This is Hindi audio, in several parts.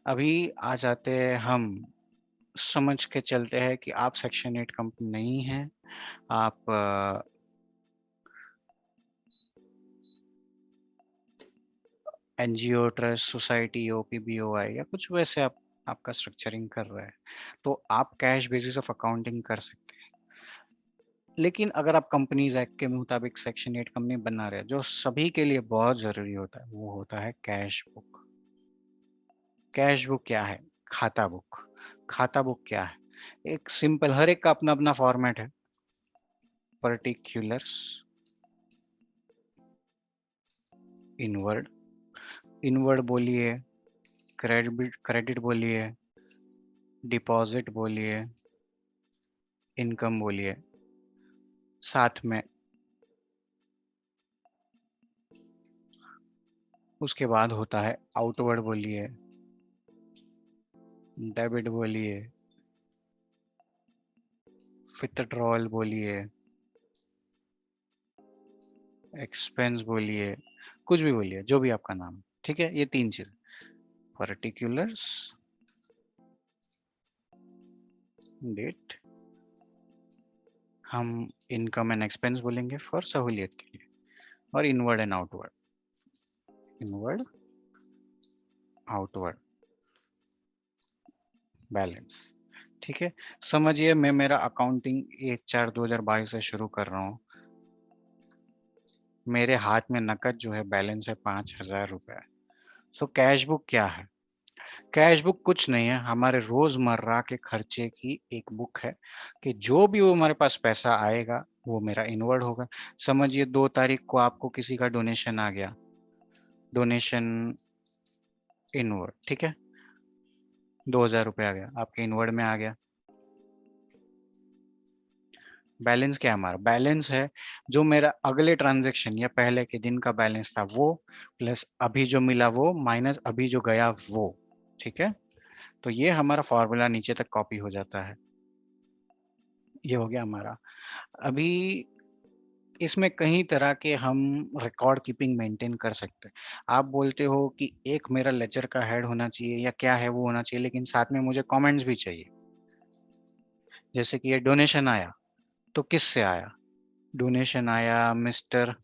अभी आ जाते हैं हम समझ के चलते हैं कि आप सेक्शन 8 कंपनी नहीं हैं। आप एनजीओ, ट्रस्ट, सोसाइटी, ओपीबीओआई या कुछ वैसे आप आपका स्ट्रक्चरिंग कर रहे हैं, तो आप कैश बेसिस ऑफ अकाउंटिंग कर सकते हैं। लेकिन अगर आप कंपनीज एक्ट के मुताबिक सेक्शन 8 कंपनी बना रहे हैं, जो सभी के लिए बहुत जरूरी होता है, वो होता है कैश बुक। कैश बुक क्या है? खाता बुक। खाता बुक क्या है? एक सिंपल, हर एक का अपना अपना फॉर्मेट है। पर्टिकुलर्स, इनवर्ड, इनवर्ड बोलिए, क्रेडिट क्रेडिट बोलिए, डिपॉजिट बोलिए, इनकम बोलिए, साथ में उसके बाद होता है आउटवर्ड बोलिए, डेबिट बोलिए, विथड्रॉल बोलिए, एक्सपेंस बोलिए, कुछ भी बोलिए, जो भी आपका नाम, ठीक है। ये तीन चीज, पर्टिकुलर्स, डेट, हम इनकम एंड एक्सपेंस बोलेंगे फॉर सहूलियत के लिए, और inward and outward, inward, outward, balance, ठीक है। समझिए मैं मेरा अकाउंटिंग 1/4/2022 से शुरू कर रहा हूँ। मेरे हाथ में नकद जो है बैलेंस है 5,000 रुपए। सो कैश बुक क्या है? कैश बुक कुछ नहीं है, हमारे रोजमर्रा के खर्चे की एक बुक है कि जो भी वो हमारे पास पैसा आएगा वो मेरा इनवर्ड होगा। समझिए 2 तारीख को आपको किसी का डोनेशन आ गया, डोनेशन इनवर्ड, ठीक है। 2,000 रुपये आ गया, आपके इनवर्ड में आ गया। बैलेंस क्या है? हमारा बैलेंस है जो मेरा अगले ट्रांजैक्शन या पहले के दिन का बैलेंस था वो, प्लस अभी जो मिला वो, माइनस अभी जो गया वो, ठीक है। तो ये हमारा फॉर्मूला नीचे तक कॉपी हो जाता है। ये हो गया हमारा। अभी इसमें कई तरह के हम रिकॉर्ड कीपिंग मेंटेन कर सकते हैं। आप बोलते हो कि एक मेरा लेजर का हेड होना चाहिए या क्या है वो होना चाहिए, लेकिन साथ में मुझे कमेंट्स भी चाहिए। जैसे कि ये डोनेशन आया, तो किस से आया? डोनेशन आया मिस्टर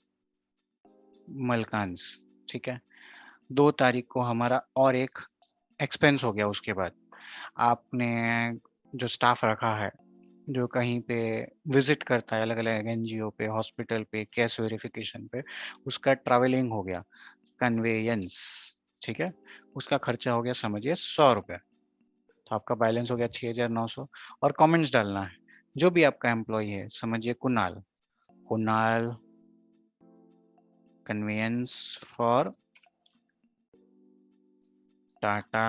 मलकांस, ठीक है। 2 तारीख को हमारा और एक एक्सपेंस हो गया। उसके बाद आपने जो स्टाफ रखा है, जो कहीं पे विजिट करता है अलग अलग एनजीओ पे, हॉस्पिटल पे, केस वेरिफिकेशन पे, उसका ट्रैवलिंग हो गया, कन्वेयंस, ठीक है। उसका खर्चा हो गया समझिए 100 रुपये। तो आपका बैलेंस हो गया 6,900। और कमेंट्स डालना है, जो भी आपका एम्प्लॉय है, समझिए Kunal, Kunal conveyance for Tata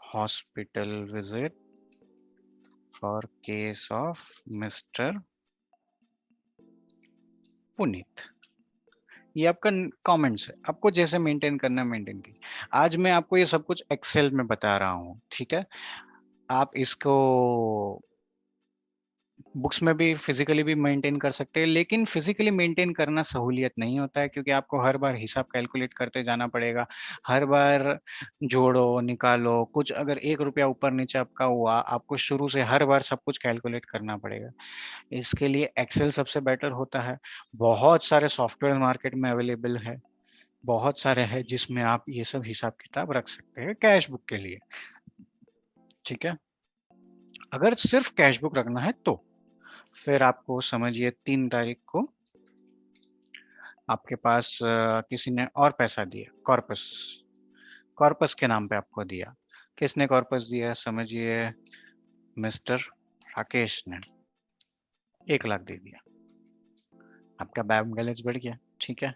hospital visit for case of mister Puneet. ये आपका कमेंट्स है, आपको जैसे मेंटेन करना है मेंटेन कीजिए। आज मैं आपको ये सब कुछ एक्सेल में बता रहा हूँ, ठीक है। आप इसको बुक्स में भी फिजिकली भी मेंटेन कर सकते हैं, लेकिन फिजिकली मेंटेन करना सहूलियत नहीं होता है, क्योंकि आपको हर बार हिसाब कैलकुलेट करते जाना पड़ेगा। हर बार जोड़ो निकालो, कुछ अगर 1 रुपया ऊपर नीचे आपका हुआ, आपको शुरू से हर बार सब कुछ कैलकुलेट करना पड़ेगा। इसके लिए एक्सेल सबसे बेटर होता है। बहुत सारे सॉफ्टवेयर मार्केट में अवेलेबल है, बहुत सारे हैं जिसमें आप ये सब हिसाब किताब रख सकते हैं कैश बुक के लिए, ठीक है। अगर सिर्फ कैश बुक रखना है तो फिर आपको समझिए 3 तारीख को आपके पास किसी ने और पैसा दिया, कॉर्पस, कॉर्पस के नाम पे आपको दिया। किसने कॉर्पस दिया? समझिए मिस्टर राकेश ने 1 लाख दे दिया, आपका बैंक बैलेंस बढ़ गया, ठीक है।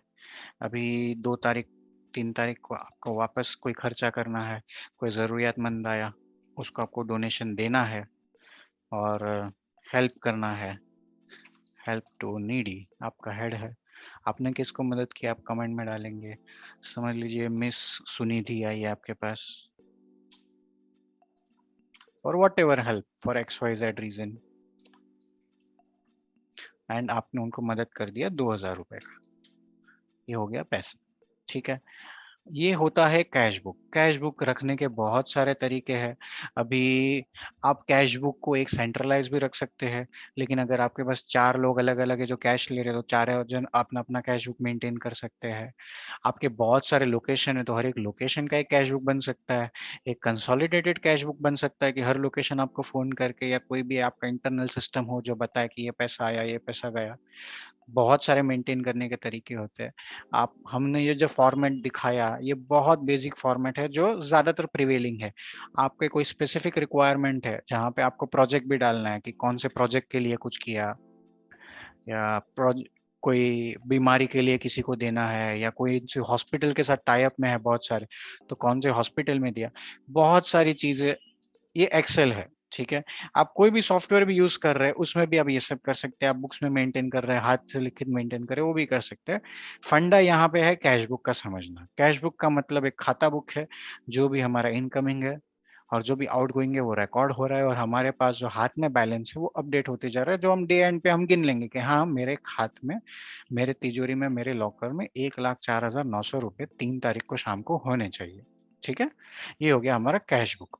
अभी 2 तारीख 3 तारीख को आपको वापस कोई खर्चा करना है, कोई ज़रूरियातमंद आया, उसको आपको डोनेशन देना है और हेल्प करना है। हेल्प टू नीडी आपका हेड है, आपने किसको मदद की आप कमेंट में डालेंगे। समझ लीजिए मिस सुनिधि आई है आपके पास, for whatever help, for XYZ reason, and आपने उनको मदद कर दिया 2,000 रुपए का। ये हो गया पैसा, ठीक है। ये होता है कैश बुक। कैश बुक रखने के बहुत सारे तरीके हैं। अभी आप कैश बुक को एक सेंट्रलाइज भी रख सकते हैं, लेकिन अगर आपके पास 4 लोग अलग-अलग है जो कैश ले रहे हैं, तो चारों जन अपना-अपना कैश बुक मेंटेन कर सकते हैं। आपके बहुत सारे लोकेशन है, तो हर एक लोकेशन का एक कैश बुक बन सकता है। एक कंसोलिडेटेड कैश बुक बन सकता है कि हर लोकेशन आपको फ़ोन करके या कोई भी आपका इंटरनल सिस्टम हो जो बताए कि ये पैसा आया, ये पैसा गया। बहुत सारे मेंटेन करने के तरीके होते हैं। आप हमने ये जो फॉर्मेट दिखाया, ये बहुत बेसिक फॉर्मेट है जो ज़्यादातर प्रिवेलिंग है। आपके कोई स्पेसिफिक रिक्वायरमेंट है, जहाँ पे आपको प्रोजेक्ट भी डालना है कि कौन से प्रोजेक्ट के लिए कुछ किया, या कोई बीमारी के लिए किसी को देना है, या कोई जो हॉस्पिटल के साथ टाई अप में है बहुत सारे, तो कौन से हॉस्पिटल में दिया। बहुत सारी चीज़ें, ये एक्सेल है, ठीक है? आप कोई भी सॉफ्टवेयर भी यूज़ कर रहे हैं, उसमें भी आप ये सब कर सकते हैं। आप बुक्स में मेंटेन कर रहे हैं, हाथ से लिखित मेंटेन कर रहे हैं, वो भी कर सकते हैं। फंडा यहाँ पे है कैश बुक का समझना। कैश बुक का मतलब एक खाता बुक है, जो भी हमारा इनकमिंग है और जो भी आउटगोइंग है वो रिकॉर्ड हो रहा है, और हमारे पास जो हाथ में बैलेंस है वो अपडेट होते जा रहा है, जो हम डे एंड पे हम गिन लेंगे कि हाँ, मेरे खाते में, मेरे तिजोरी में, मेरे लॉकर में 1,04,900 रुपए 3 तारीख को शाम को होने चाहिए। ठीक है? ये हो गया हमारा कैश बुक।